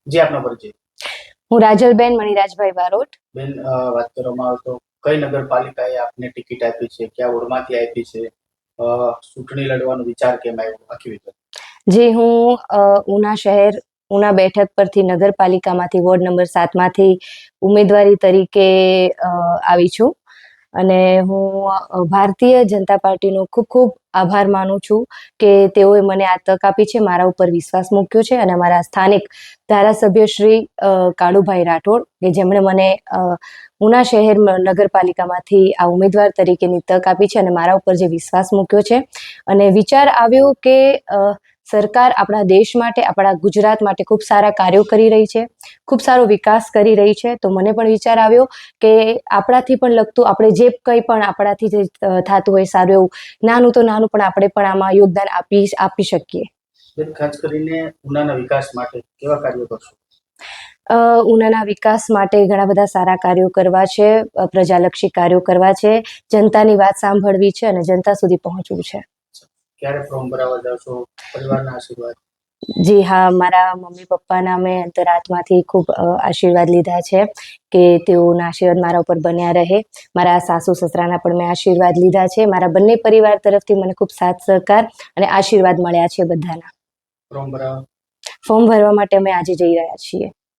જે આપનો પરિચય. હું રાજલબેન મણિરાજભાઈ બારોટ. બેન, વાત કરવામાં આવે તો કઈ નગરપાલિકાએ આપને ટિકિટ આપી છે, કયા વોર્ડમાંથી આપી છે, ચૂંટણી લડવાનો વિચાર કેમ આવ્યો, આખી વિગત. જે હું ઉના શહેર ઉના બેઠક પરથી નગરપાલિકામાંથી વોર્ડ નંબર 7માંથી ઉમેદવારી તરીકે આવી છું અને હું ભારતીય જનતા પાર્ટીનો ખૂબ ખૂબ આભાર માનું છું કે તેઓએ મને આ તક આપી છે, મારા ઉપર વિશ્વાસ મૂક્યો છે અને અમારા સ્થાનિક ધારાસભ્ય શ્રી કાળુભાઈ રાઠોડ કે જેમણે મને ઉના શહેર નગરપાલિકામાંથી આ ઉમેદવાર તરીકેની તક આપી છે અને મારા ઉપર જે વિશ્વાસ મૂક્યો છે અને વિચાર આવ્યો કે સરકાર આપણા દેશ માટે, આપણા ગુજરાત માટે ખૂબ સારા કાર્યો કરી રહી છે, ખૂબ સારો વિકાસ કરી રહી છે. તો મને પણ વિચાર આવ્યો કે આપણાથી પણ લગતું આપણે જે કંઈ પણ આપણાથી જે થતું હોય સારું એવું નાનું તો નાનું પણ આપણે પણ આમાં યોગદાન આપી શકીએ. ખાસ કરીને ઉનાના વિકાસ માટે કેવા કાર્યો કરશો? ઉનાના વિકાસ માટે ઘણા બધા સારા કાર્યો કરવા છે, પ્રજાલક્ષી કાર્યો કરવા છે, જનતાની વાત સાંભળવી છે અને જનતા સુધી પહોંચવું છે. ક્યારે ફોર્મ ભરાવા જાવ છો? પરિવારના આશીર્વાદ? જી હા, મારા મમ્મી પપ્પાના મેં અંતરાત્માથી ખૂબ આશીર્વાદ લીધા છે કે તેઓના આશીર્વાદ મારા ઉપર બન્યા રહે. મારા સાસુ સસરાના પણ મેં આશીર્વાદ લીધા છે. મારા બંને પરિવાર તરફથી મને ખૂબ સાથ સહકાર અને આશીર્વાદ મળ્યા છે બધાના. ફોર્મ ભરાવા? ફોર્મ ભરવા માટે અમે આજે જઈ રહ્યા છીએ.